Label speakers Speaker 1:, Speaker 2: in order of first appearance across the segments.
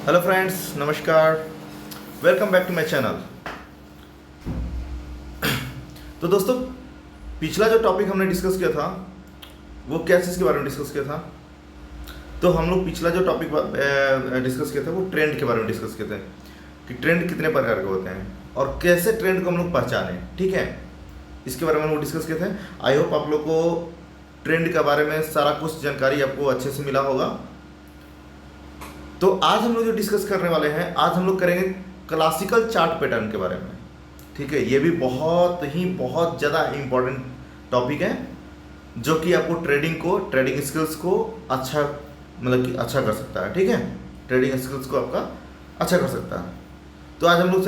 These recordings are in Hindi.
Speaker 1: हेलो फ्रेंड्स, नमस्कार। Welcome back to my channel. तो दोस्तों, पिछला जो टॉपिक हमने डिस्कस किया था वो क्या चीज़ के बारे में डिस्कस किया था। तो हम लोग पिछला जो टॉपिक डिस्कस किया था वो ट्रेंड के बारे में डिस्कस किए थे कि ट्रेंड कितने प्रकार के होते हैं और कैसे ट्रेंड को हम लोग पहचानें। ठीक है, इसके बारे में हम लोग डिस्कस किए थे। आई होप आप लोग को ट्रेंड के बारे में सारा कुछ जानकारी आपको अच्छे से मिला होगा। तो आज हम लोग जो डिस्कस करने वाले हैं, आज हम लोग करेंगे क्लासिकल चार्ट पैटर्न के बारे में। ठीक है, ये भी बहुत ज़्यादा इम्पोर्टेंट टॉपिक है जो कि आपको ट्रेडिंग स्किल्स को अच्छा अच्छा कर सकता है। ठीक है, ट्रेडिंग स्किल्स को आपका अच्छा कर सकता है। तो आज हम लोग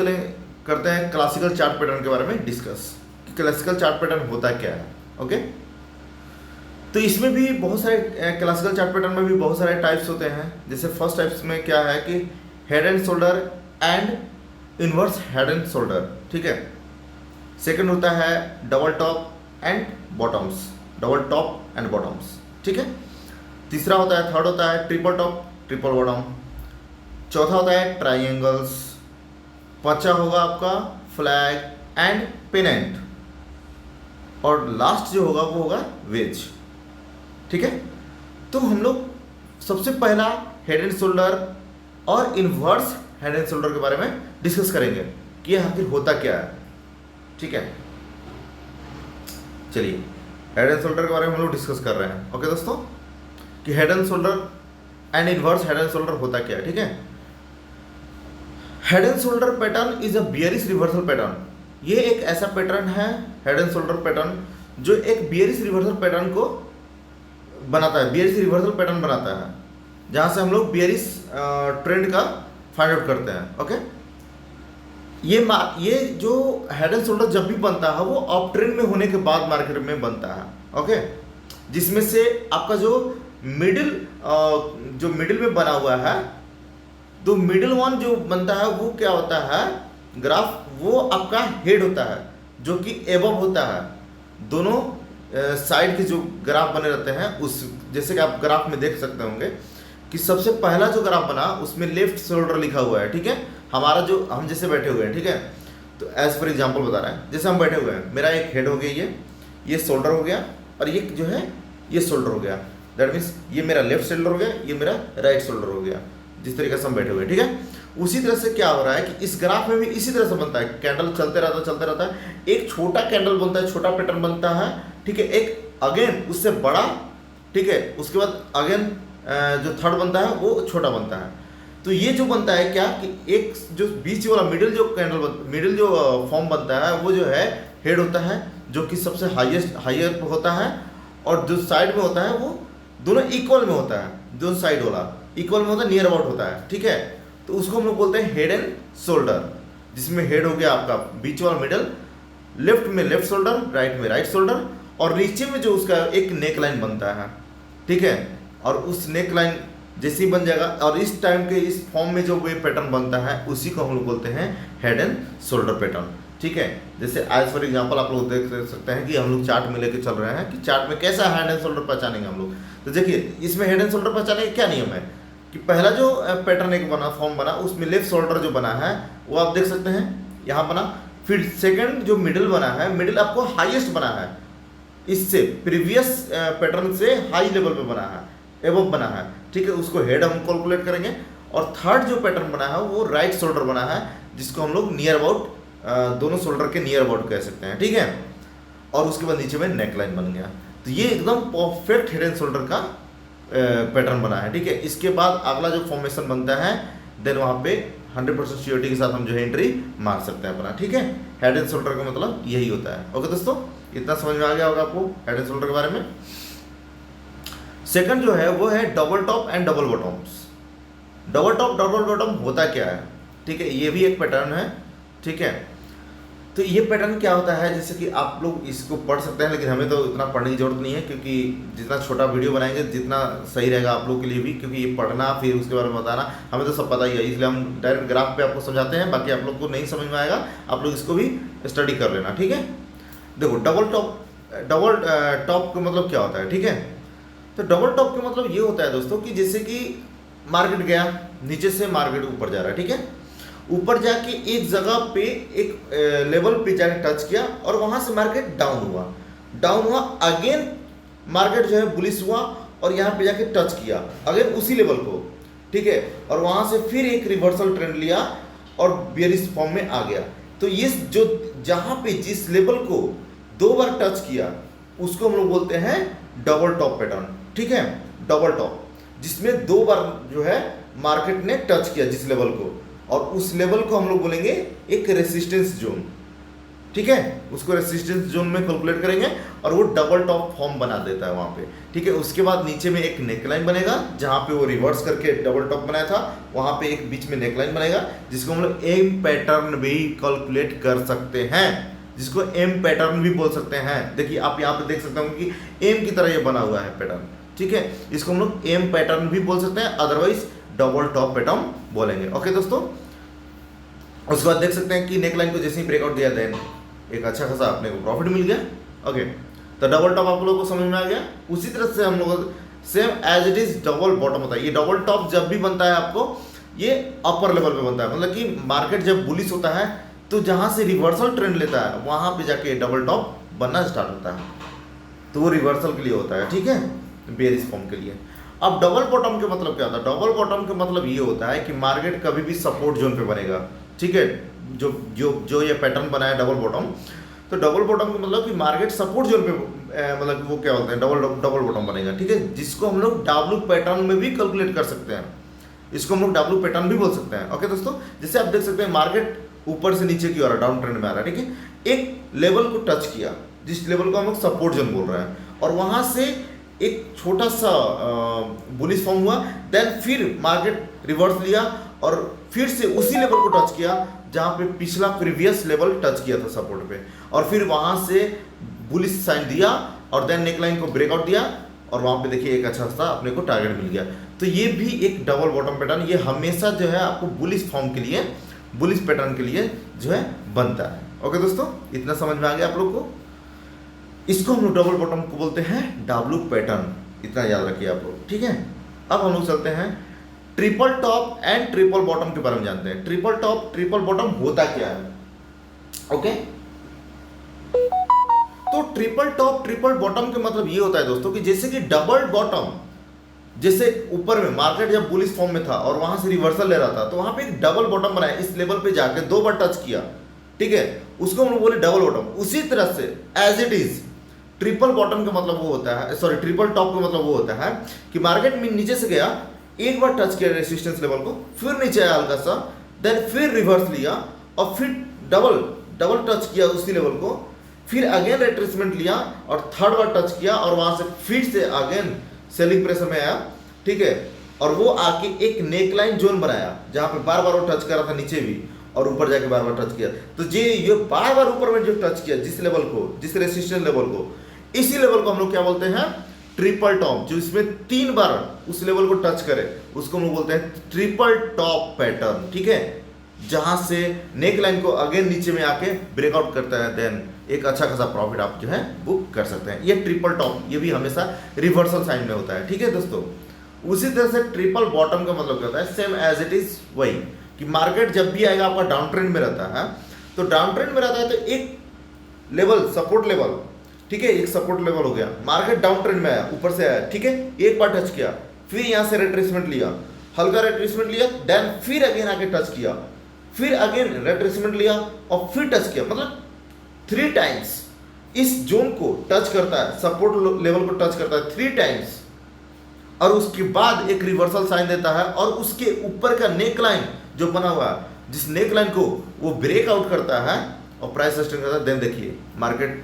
Speaker 1: करते हैं क्लासिकल चार्ट पैटर्न के बारे में डिस्कस कि क्लासिकल चार्ट पैटर्न होता क्या है। ओके, तो इसमें भी बहुत सारे क्लासिकल चार्ट पैटर्न में भी बहुत सारे टाइप्स होते हैं। जैसे फर्स्ट टाइप्स में क्या है कि head and shoulder and inverse head and shoulder. ठीक है, सेकंड होता है डबल टॉप एंड बॉटम्स। ठीक है, तीसरा होता है, थर्ड होता है ट्रिपल टॉप ट्रिपल बॉटम। चौथा होता है ट्राइंगल्स। पांचवा होगा आपका फ्लैग एंड पेनेंट। और लास्ट जो होगा वो होगा वेज। ठीक है, तो हम लोग सबसे पहला हेड एंड शोल्डर और इनवर्स हेड एंड शोल्डर के बारे में डिस्कस करेंगे कि यह आखिर होता क्या है। ठीक है, चलिए हेड एंड शोल्डर के बारे में हम लोग डिस्कस कर रहे हैं। ओके दोस्तों, कि head and shoulder and inverse head and shoulder होता क्या है। ठीक है, head and shoulder pattern is a bearish reversal pattern. ये एक ऐसा पैटर्न है, हेड एंड शोल्डर पैटर्न, जो एक बियरिश रिवर्सल पैटर्न को बनाता है, बियरिश रिवर्सल पैटर्न बनाता है, जहां से हम लोग बियरिश ट्रेंड का फाइंड आउट करते हैं। ओके, ये जो हेड एंड शोल्डर जब भी बनता है वो अप ट्रेंड में होने के बाद मार्केट में बनता है। ओके, जिसमें से आपका जो मिडिल में बना हुआ है, तो मिडिल वन जो बनता है वो क्या होता है, ग्राफ, वो आपका हेड होता है जो कि एबव होता है। दोनों साइड के जो ग्राफ बने रहते हैं, उस जैसे कि आप ग्राफ में देख सकते होंगे कि सबसे पहला जो ग्राफ बना उसमें लेफ्ट शोल्डर लिखा हुआ है। ठीक है, हमारा जो हम जैसे बैठे हुए हैं। ठीक है, तो एज फॉर एग्जांपल बता रहा है, जैसे हम बैठे हुए हैं, मेरा एक हेड हो गया, ये शोल्डर हो गया, और ये जो है ये शोल्डर हो गया। दैट मीन्स ये मेरा लेफ्ट शोल्डर हो गया, ये मेरा राइट शोल्डर हो गया, जिस तरीके से हम बैठे हुए हैं। ठीक है, उसी तरह से क्या हो रहा है कि इस ग्राफ में भी इसी तरह से बनता है। कैंडल चलते रहता है, एक छोटा कैंडल बनता है, छोटा पैटर्न बनता है। ठीक है, एक अगेन उससे बड़ा। ठीक है, उसके बाद अगेन जो थर्ड बनता है वो छोटा बनता है। तो ये जो बनता है क्या कि एक जो बीच वाला मिडिल जो फॉर्म बनता है वो जो है हेड होता है, जो कि सबसे हाईएस्ट होता है, और जो साइड में होता है वो दोनों इक्वल में होता है, दोनों साइड वाला इक्वल में होता है, नियर अबाउट होता है। ठीक है, तो उसको हम लोग बोलते हैं हेड एंड शोल्डर, जिसमें हेड हो गया आपका बीच वाला मिडल, लेफ्ट में लेफ्ट शोल्डर, राइट में राइट शोल्डर, और नीचे में जो उसका एक नेक लाइन बनता है। ठीक है, और उस नेक लाइन जैसे ही बन जाएगा, और इस टाइम के इस फॉर्म में जो वो पैटर्न बनता है उसी को हम लोग बोलते हैं हेड एंड शोल्डर पैटर्न। ठीक है, जैसे एज फॉर एग्जांपल आप लोग देख सकते हैं कि हम लोग चार्ट में लेके चल रहे हैं कि चार्ट में कैसा हेड एंड शोल्डर पहचानेंगे हम लोग। तो देखिए, इसमें हेड एंड शोल्डर पहचाने का क्या नियम है कि पहला जो पैटर्न एक फॉर्म बना उसमें लेफ्ट शोल्डर जो बना है वो आप देख सकते हैं यहाँ बना। फिर सेकंड जो मिडिल बना है, मिडिल आपको हाईएस्ट बना है, इससे प्रीवियस पैटर्न से हाई लेवल पे बना है, एबव बना है। ठीक है, उसको हेड हम कैलकुलेट करेंगे। और थर्ड जो पैटर्न बना है वो राइट शोल्डर बना है, जिसको हम लोग नियर अबाउट, दोनों शोल्डर के नियर अबाउट कह सकते हैं। ठीक है, और उसके बाद नीचे में नेक लाइन बन गया। तो ये एकदम परफेक्ट हेड एंड शोल्डर का पैटर्न बना है। ठीक है, इसके बाद अगला जो फॉर्मेशन बनता है, देन वहाँ पे 100% श्योरिटी के साथ हम जो है एंट्री मार सकते हैं अपना। ठीक है, हेड एंड शोल्डर का मतलब यही होता है। ओके दोस्तों, इतना समझ में आ गया होगा आपको हेड एंड शोल्डर के बारे में। सेकंड जो है वो है double top and double bottoms. Double top double bottom होता क्या है। ठीक है, ये भी एक पैटर्न है। ठीक है, तो ये पैटर्न क्या होता है, जैसे कि आप लोग इसको पढ़ सकते हैं, लेकिन हमें तो इतना पढ़ने की जरूरत नहीं है, क्योंकि जितना छोटा वीडियो बनाएंगे जितना सही रहेगा आप लोग के लिए भी, क्योंकि ये पढ़ना फिर उसके बारे में बताना हमें तो सब पता ही है, इसलिए हम डायरेक्ट ग्राफ पे आपको समझाते हैं। बाकी आप लोग को नहीं समझ में आएगा, आप लोग इसको भी स्टडी कर लेना। ठीक है, देखो डबल टॉप का मतलब क्या होता है। ठीक है, तो डबल टॉप का मतलब ये होता है दोस्तों कि जैसे कि मार्केट गया, नीचे से मार्केट ऊपर जा रहा है, ठीक है। ऊपर जाके एक जगह पे एक लेवल पे जाके टच किया और वहां से मार्केट डाउन हुआ अगेन मार्केट जो है बुलिश हुआ और यहाँ पे जाके टच किया अगेन उसी लेवल को, ठीक है, और वहां से फिर एक रिवर्सल ट्रेंड लिया और बेयरिश फॉर्म में आ गया। तो ये जो जहां पे जिस लेवल को 2 बार टच किया उसको हम लोग बोलते हैं डबल टॉप पैटर्न, ठीक है, डबल टॉप, जिसमें 2 बार जो है मार्केट ने टच किया जिस लेवल को, और उस लेवल को हम लोग बोलेंगे एक रेसिस्टेंस जोन, ठीक है, उसको रेसिस्टेंस जोन में कैलकुलेट करेंगे और वो डबल टॉप फॉर्म बना देता है वहां पे, ठीक है। उसके बाद नीचे में एक नेकलाइन बनेगा जहां पे वो रिवर्स करके डबल टॉप बनाया था, वहां पे एक बीच में नेकलाइन बनेगा जिसको हम लोग एम पैटर्न भी कैलकुलेट कर सकते हैं, जिसको एम पैटर्न भी बोल सकते हैं। देखिए आप यहाँ पे देख सकते हो कि एम की तरह ये बना हुआ है पैटर्न, ठीक है, इसको हम लोग एम पैटर्न भी बोल सकते हैं, अदरवाइज डबल टॉप पैटर्न बोलेंगे। ओके दोस्तों, उसके बाद देख सकते हैं कि नेकलाइन को जैसे ही ब्रेकआउट दिया देन एक अच्छा खासा अपने को प्रॉफिट मिल गया। ओके, तो डबल टॉप आप लोगों को समझ में आ गया। उसी तरह से हम लोग same as it is double bottom होता है। ये डबल टॉप जब भी बनता है आपको ये अपर लेवल पे बनता है, मतलब कि मार्केट जब बुलिश होता है तो जहां से रिवर्सल ट्रेंड लेता है वहां पे जाके डबल टॉप बनना स्टार्ट होता है, तो वो रिवर्सल के लिए होता है, ठीक है, बेयरिश फॉर्म के लिए। अब डबल बॉटम के मतलब क्या होता है? डबल बॉटम का मतलब ये होता है कि मार्केट कभी भी सपोर्ट जोन पे बनेगा, ठीक है, जो जो जो ये पैटर्न बना है डबल बॉटम, तो डबल बॉटम का मतलब कि मार्केट सपोर्ट जोन पे मतलब वो क्या बोलते हैं डबल बॉटम बनेगा, ठीक है, जिसको हम लोग डब्ल्यू पैटर्न में भी कैलकुलेट कर सकते हैं, इसको हम लोग डब्ल्यू पैटर्न भी बोल सकते हैं। ओके दोस्तों, जैसे आप देख सकते हैं मार्केट ऊपर से नीचे की ओर डाउन ट्रेंड में आ रहा है, ठीक है, एक लेवल को टच किया जिस लेवल को हम लोग सपोर्ट जोन बोल रहे हैं, और वहां से एक छोटा सा बुलिश फॉर्म हुआ, देन फिर मार्केट रिवर्स लिया और फिर से उसी लेवल को टच किया जहां पे पिछला प्रीवियस लेवल टच किया था सपोर्ट पे, और फिर वहां से बुलिश साइन दिया और देन नेकलाइन को ब्रेकआउट दिया और वहां पे देखिए एक अच्छा खासा अपने को टारगेट मिल गया। तो ये भी एक डबल बॉटम पैटर्न, ये हमेशा जो है आपको बुलिश फॉर्म के लिए, बुलिश पैटर्न के लिए जो है बनता है। ओके दोस्तों, इतना समझ में आ गया आप लोग को? इसको हम लोग डबल बॉटम को बोलते हैं डब्ल्यू पैटर्न, इतना याद रखिए आप लोग, ठीक है। अब हम लोग चलते हैं triple top and triple bottom के बारे में जानते हैं। ट्रिपल टॉप ट्रिपल बॉटम होता क्या है? ओके, तो ट्रिपल टॉप ट्रिपल बॉटम के मतलब ये होता है दोस्तों कि जैसे कि डबल बॉटम, जैसे ऊपर में मार्केट जब बुलिश फॉर्म में था और वहां से रिवर्सल ले रहा था, तो वहां पे एक डबल बॉटम बनाया, इस लेवल पे जाके 2 बार टच किया, ठीक है, उसको हम लोग बोले डबल बॉटम। उसी तरह से as it is triple bottom का मतलब वो होता है, सॉरी ट्रिपल टॉप का मतलब वो होता है कि मार्केट में नीचे से गया, एक बार टच किया रेसिस्टेंस लेवल को, फिर नीचे आया हल्का सा, देन फिर रिवर्स लिया और फिर डबल टच किया उसी लेवल को, फिर अगेन रिट्रेसमेंट लिया और थर्ड बार टच किया और वहां से फिर से अगेन सेलिंग प्रेशर में आया, ठीक है, और वो आके एक नेकलाइन जोन बनाया जहां पे बार बार वो टच कर रहा था नीचे भी और ऊपर जाके बार बार टच किया। तो ये बार बार ऊपर में जो टच किया जिस लेवल को, जिस रेसिस्टेंस लेवल को, इसी लेवल को हम लोग क्या बोलते हैं? Triple top. जो इसमें 3 बार उस लेवल को टच करे उसको हम लोग बोलते हैं ट्रिपल टॉप पैटर्न, ठीक है, जहां से नेक लाइन को अगेन नीचे में आके ब्रेकआउट करता है, देन एक अच्छा खासा प्रॉफिट आप जो है बुक कर सकते हैं। ये ट्रिपल टॉप, ये भी हमेशा रिवर्सल साइन में होता है, ठीक है दोस्तों। उसी तरह से ट्रिपल बॉटम का मतलब क्या होता है? सेम एज इट इज वही कि मार्केट जब भी आएगा आपका डाउन ट्रेंड में रहता है, तो डाउन ट्रेंड में रहता है तो एक लेवल सपोर्ट लेवल, ठीक है, एक सपोर्ट लेवल हो गया, मार्केट डाउन ट्रेंड में आया, ऊपर से आया, ठीक है, एक बार टच किया, फिर यहां से रिट्रेसमेंट लिया, हल्का रिट्रेसमेंट लिया, देन फिर अगेन आके टच किया, फिर अगेन रिट्रेसमेंट लिया और फिर टच किया, मतलब 3 टाइम्स इस जोन को टच करता है, सपोर्ट लेवल को टच करता है 3 टाइम्स, और उसके बाद एक रिवर्सल साइन देता है और उसके ऊपर का नेक लाइन जो बना हुआ है, जिस नेक लाइन को वो ब्रेकआउट करता है और प्राइस सस्टेन करता है, देन देखिए मार्केट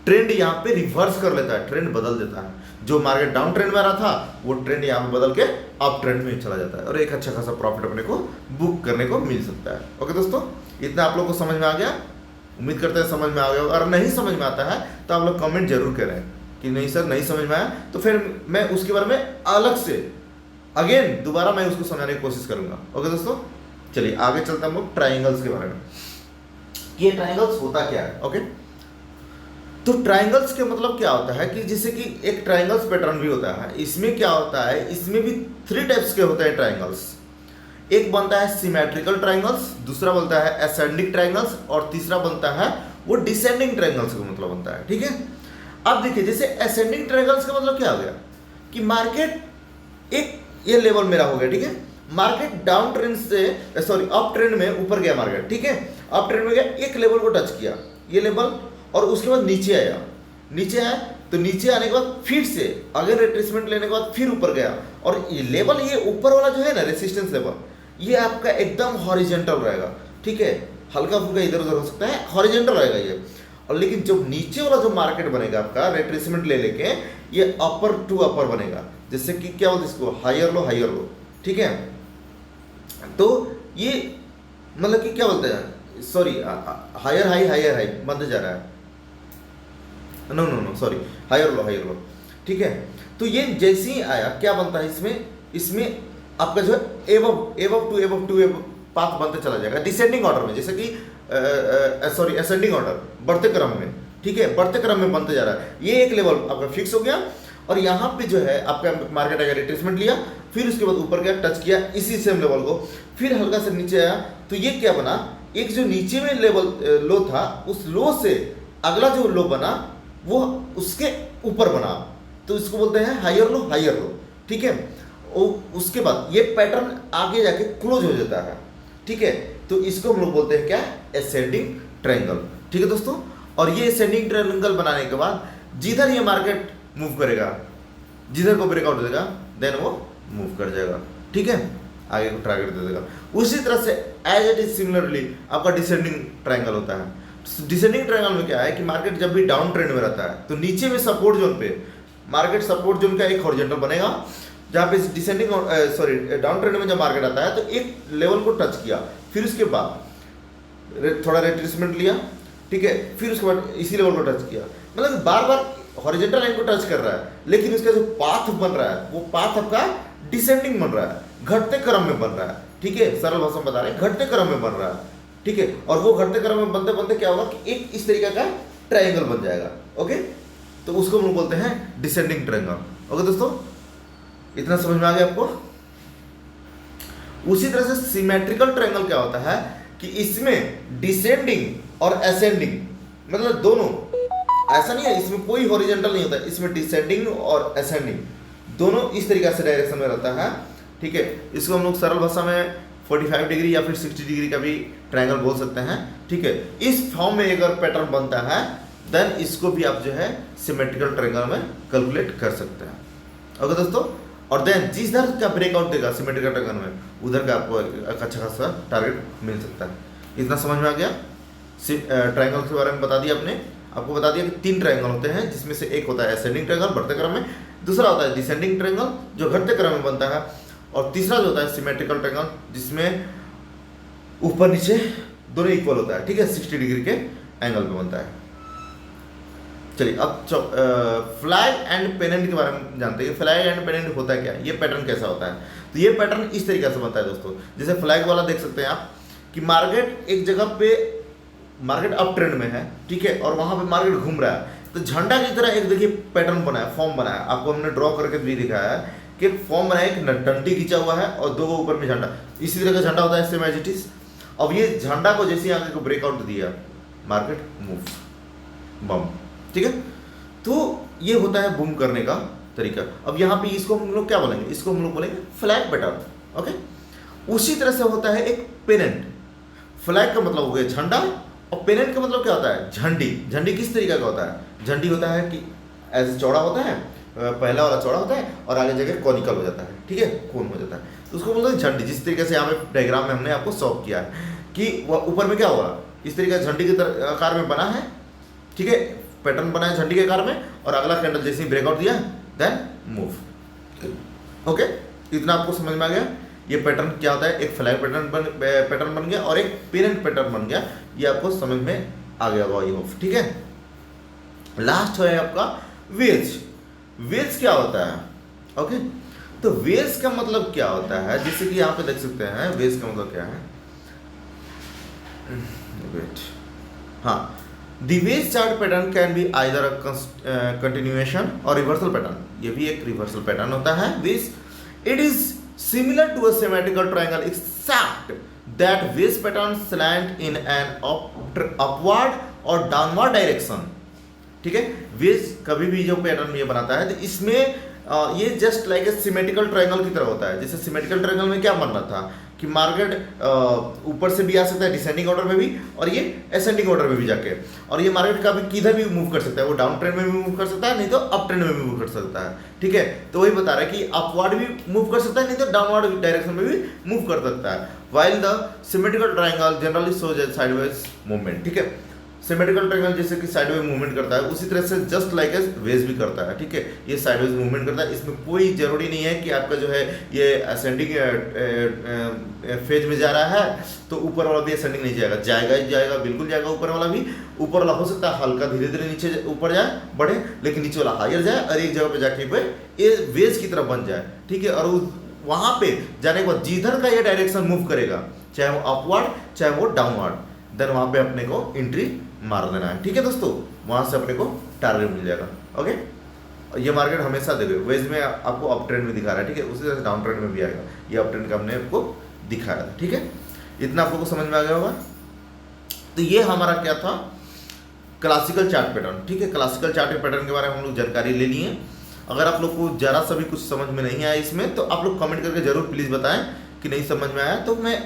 Speaker 1: ट्रेंड यहाँ पे रिवर्स कर लेता है, ट्रेंड बदल देता है। जो मार्केट डाउन ट्रेंड में आ रहा था वो ट्रेंड यहाँ पे बदल के अप ट्रेंड में चला जाता है और एक अच्छा खासा प्रॉफिट अपने को बुक करने को मिल सकता है। ओके दोस्तों, इतना आप लोग को समझ में आ गया? उम्मीद करते हैं समझ में आ गया। अगर नहीं समझ में आता है तो आप लोग कमेंट जरूर करें कि नहीं सर नहीं समझ में आया, तो फिर मैं उसके बारे में अलग से अगेन दोबारा मैं उसको समझाने की कोशिश करूंगा। ओके दोस्तों, चलिए आगे चलते हैं हम लोग ट्राइंगल्स के बारे में। ये ट्राइंगल्स होता क्या है? ओके, तो ट्राइंगल्स के मतलब क्या होता है कि जैसे कि एक ट्राइंगल्स पैटर्न भी होता है, इसमें क्या होता है, इसमें भी 3 टाइप्स के होते हैं ट्राइंगल्स। एक बनता है सिमेट्रिकल ट्रायंगल्स, दूसरा बनता है एसेंडिंग ट्रायंगल्स, और तीसरा बनता है वो डिसेंडिंग ट्रायंगल्स का मतलब बनता है। ठीक है, अब देखिए जैसे एसेंडिंग ट्रायंगल्स का मतलब क्या हो गया कि मार्केट एक ये लेवल मेरा हो गया, ठीक है, मार्केट डाउन ट्रेंड से सॉरी अप ट्रेंड में ऊपर गया मार्केट, ठीक है, अप ट्रेंड में गया, एक लेवल को टच किया ये लेवल, और उसके बाद नीचे आया, नीचे आया तो नीचे आने के बाद फिर से अगर रिट्रेसमेंट लेने के बाद फिर ऊपर गया, और ये लेवल ये ऊपर वाला जो है ना रेसिस्टेंस लेवल, ये आपका एकदम हॉरिजेंटल रहेगा, ठीक है, हल्का फुल्का इधर उधर हो सकता है, हॉरिजेंटल रहेगा ये। और लेकिन जब नीचे वाला जो मार्केट बनेगा आपका रिट्रेसमेंट ले लेके, ये अपर टू अपर बनेगा, जैसे कि क्या बोलते हैं इसको, हायर लो, ठीक है। तो ये मतलब कि क्या बोलते हैं, सॉरी हायर हाई बनते जा रहा है, नो सॉरी हायर लो, ठीक है। तो ये जैसे ही आया क्या बनता है इसमें आपका जो है एबव टू पाथ बनते चला जाएगा डिसेंडिंग ऑर्डर में, जैसे कि सॉरी असेंडिंग ऑर्डर, बढ़ते क्रम में, ठीक है, बढ़ते क्रम में बनते जा रहा है। ये एक लेवल आपका फिक्स हो गया, और यहाँ पे जो है आपका मार्केट अगर रिट्रेसमेंट लिया, फिर उसके बाद ऊपर गया, टच किया इसी सेम लेवल को, फिर हल्का से नीचे आया, तो ये क्या बना, एक जो नीचे में लेवल लो था, उस लो से अगला जो लो बना वो उसके ऊपर बना, तो इसको बोलते हैं हायर लो, ठीक है। और उसके बाद ये पैटर्न आगे जाके क्लोज हो जाता है, ठीक है, तो इसको हम लोग बोलते हैं क्या, एसेंडिंग ट्रायंगल, ठीक है दोस्तों। और ये एसेंडिंग ट्रायंगल बनाने के बाद जिधर ये मार्केट मूव करेगा, जिधर को ब्रेकआउट देगा, देन वो मूव कर जाएगा, ठीक है, आगे को टारगेट दे देगा। उसी तरह से एज इट इज सिमिलरली आपका डिसेंडिंग ट्रायंगल होता है। डिसेंडिंग ट्रायंगल में क्या है कि मार्केट जब भी डाउन ट्रेंड में रहता है, तो नीचे में सपोर्ट जोन पे मार्केट सपोर्ट जोन का एक हॉरिजॉन्टल बनेगा, जहाँ पे डिसेंडिंग सॉरी डाउन ट्रेंड में जब मार्केट आता है तो एक लेवल को टच किया, फिर उसके बाद थोड़ा रिट्रेसमेंट लिया, ठीक है, फिर उसके बाद इसी लेवल को टच किया, मतलब बार बार हॉरिजॉन्टल लाइन को टच कर रहा है, लेकिन उसका जो पाथ बन रहा है वो पाथ आपका डिसेंडिंग बन रहा है, घटते क्रम में बन रहा है, ठीक है, सरल भाषा में बता रहे हैं, घटते क्रम में बन रहा है, ठीक है। और वो घटते क्रम में बनते बनते क्या होगा कि एक इस तरीके का ट्रायंगल बन जाएगा, ओके, तो उसको हम लोग बोलते हैं डिसेंडिंग ट्रायंगल। ओके दोस्तों, इतना समझ में आ गया आपको। उसी तरह से सिमेट्रिकल ट्रायंगल क्या होता है कि इसमें डिसेंडिंग और असेंडिंग मतलब दोनों, ऐसा नहीं है इसमें कोई हॉरिजॉन्टल नहीं होता, इसमें डिसेंडिंग और असेंडिंग दोनों इस तरीके से डायरेक्शन में रहता है, ठीक है। इसको हम लोग सरल भाषा में 45 डिग्री या फिर 60 डिग्री का भी ट्रायंगल बोल सकते हैं, ठीक है। इस फॉर्म में अगर पैटर्न बनता है देन इसको भी आप जो है सिमेट्रिकल ट्रायंगल में कैलकुलेट कर सकते हैं, ओके दोस्तों। और देन जिस धर का ब्रेकआउट देगा सिमेट्रिकल ट्रायंगल में, उधर का आपको एक अच्छा खासा टारगेट मिल सकता है। इतना समझ में आ गया। ट्रायंगल के बारे में बता दिया आपको बता दिया कि 3 ट्रायंगल होते हैं, जिसमें से एक होता है असेंडिंग ट्रायंगल बढ़ते क्रम में, दूसरा होता है डिसेंडिंग ट्रायंगल जो घटते क्रम में बनता है, और तीसरा जो होता है सिमेट्रिकल ट्रायंगल जिसमें ऊपर नीचे दोनों इक्वल होता है, ठीक है, 60 डिग्री के एंगल पे बनता है। चलिए अब फ्लैग एंड पेनेंट के बारे में जानते हैं। फ्लैग एंड पेनेंट होता है क्या, ये पैटर्न कैसा होता है। तो ये पैटर्न इस तरीके से बनता है दोस्तों, जैसे फ्लैग वाला देख सकते हैं आप कि मार्केट एक जगह पे मार्केट अप ट्रेंड में है, ठीक है, और वहाँ पे मार्केट घूम रहा है, तो झंडा की तरह एक देखिए पैटर्न बना है, फॉर्म बना है, आपको हमने ड्रॉ करके भी दिखाया है कि फॉर्म बना है, एक डंडी खींचा हुआ है और 2 ऊपर में झंडा, इसी तरह का झंडा होता है सेम एज इट इज। अब ये झंडा को जैसे आगे को ब्रेकआउट दिया, मार्केट मूव बम, ठीक है, तो ये होता है बूम करने का तरीका। अब यहाँ पे इसको हम लोग क्या बोलेंगे, इसको हम लोग बोलेंगे फ्लैग पैटर्न, ओके। उसी तरह से होता है एक पेनेंट। फ्लैग का मतलब हो गया झंडा, और पेनेंट का मतलब क्या होता है, झंडी। झंडी किस तरीके का होता है, झंडी होता है कि ऐसे चौड़ा होता है, पहला वाला चौड़ा होता है और आगे जगह कॉनिकल हो जाता है, ठीक है, कोन हो जाता है, तो उसको बोलते हैं झंडी। जिस तरीके से यहाँ पे डायग्राम में हमने आपको सॉल्व किया है कि वह ऊपर में क्या होगा, इस तरीके झंडी के आकार में बना है, ठीक है, पैटर्न बना है झंडी के आकार में, और अगला कैंडल जैसे ही ब्रेकआउट दिया देन मूव, ओके। इतना आपको समझ में आ गया। ये पैटर्न क्या होता है, एक फ्लैग पैटर्न बन गया और एक पेनेंट पैटर्न बन गया, ये आपको समझ में आ गया होगा, आई होप, ठीक है। लास्ट है आपका वेज। वेज क्या होता है, ओके। तो वेज का मतलब क्या होता है, जैसे कि यहाँ पे देख सकते हैं वेज का मतलब क्या है, वेट, हाँ, the wedge chart pattern can be either a continuation और रिवर्सल पैटर्न। ये भी एक रिवर्सल पैटर्न होता है wedge. It is similar to a symmetrical triangle, except that wedge pattern slant in an upward और डाउनवर्ड डायरेक्शन। ठीक है, वेज कभी भी जो पैटर्न ये बनाता है तो इसमें ये just like a symmetrical triangle की तरह होता है। जैसे सिमेट्रिकल ट्रायंगल में क्या बन रहा था कि मार्केट ऊपर से भी आ सकता है डिसेंडिंग ऑर्डर में भी, और ये असेंडिंग ऑर्डर में भी जाके, और ये मार्केट का भी किधर भी मूव कर सकता है, वो डाउन ट्रेंड में भी मूव कर सकता है, नहीं तो अप ट्रेंड में भी मूव कर सकता है। ठीक है, तो वही बता रहा है कि अपवर्ड भी मूव कर सकता है, नहीं तो डाउनवर्ड डायरेक्शन में भी मूव कर सकता है। While the symmetrical triangle generally shows A sideways movement. ठीक है, सिमेट्रिकल ट्रायंगल जैसे कि साइडवेज मूवमेंट करता है, उसी तरह से जस्ट लाइक एज वेज भी करता है। ठीक है, ये साइडवेज मूवमेंट करता है। इसमें कोई जरूरी नहीं है कि आपका जो है ये असेंडिंग फेज में जा रहा है तो ऊपर वाला भी असेंडिंग नहीं जाएगा, जाएगा ही जाएगा, बिल्कुल जाएगा। ऊपर वाला भी, ऊपर वाला हो सकता है हल्का धीरे धीरे नीचे ऊपर जाए बढ़े, लेकिन नीचे वाला हायर जाए और एक जगह पे जाके पे ये वेज की तरफ बन जाए। ठीक है, और वहाँ पे जाने के बाद जिधर का ये डायरेक्शन मूव करेगा, चाहे वो अपवर्ड चाहे वो डाउनवर्ड, देन वहाँ पे अपने को एंट्री मार देना है। ठीक है दोस्तों, वहाँ से अपने को टारगेट मिल जाएगा। ओके, ये मार्केट हमेशा देखो वेज में आपको अप ट्रेंड में दिखा रहा है। ठीक है, उसी तरह से डाउन ट्रेंड में भी आएगा। ये अप ट्रेंड का हमने आपको दिखाया था। ठीक है, इतना आप लोगों को समझ में आ गया होगा। तो ये हमारा क्या था, क्लासिकल चार्ट पैटर्न। ठीक है, क्लासिकल चार्ट पैटर्न के बारे में हम लोग जानकारी ले लिए। अगर आप लोग को जरा सा भी कुछ समझ में नहीं आया इसमें, तो आप लोग कमेंट करके जरूर प्लीज़ बताएं कि नहीं समझ में आया, तो मैं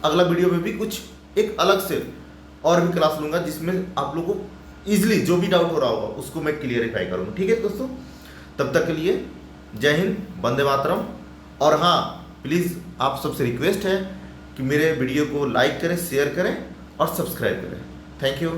Speaker 1: अगला वीडियो में भी कुछ एक अलग से और भी क्लास लूँगा जिसमें आप लोगों को ईजिली जो भी डाउट हो रहा होगा उसको मैं क्लियरिफाई करूँगा। ठीक है दोस्तों, तब तक के लिए जय हिंद, वंदे मातरम। और हाँ, प्लीज़ आप सबसे रिक्वेस्ट है कि मेरे वीडियो को लाइक करें, शेयर करें और सब्सक्राइब करें। Thank you.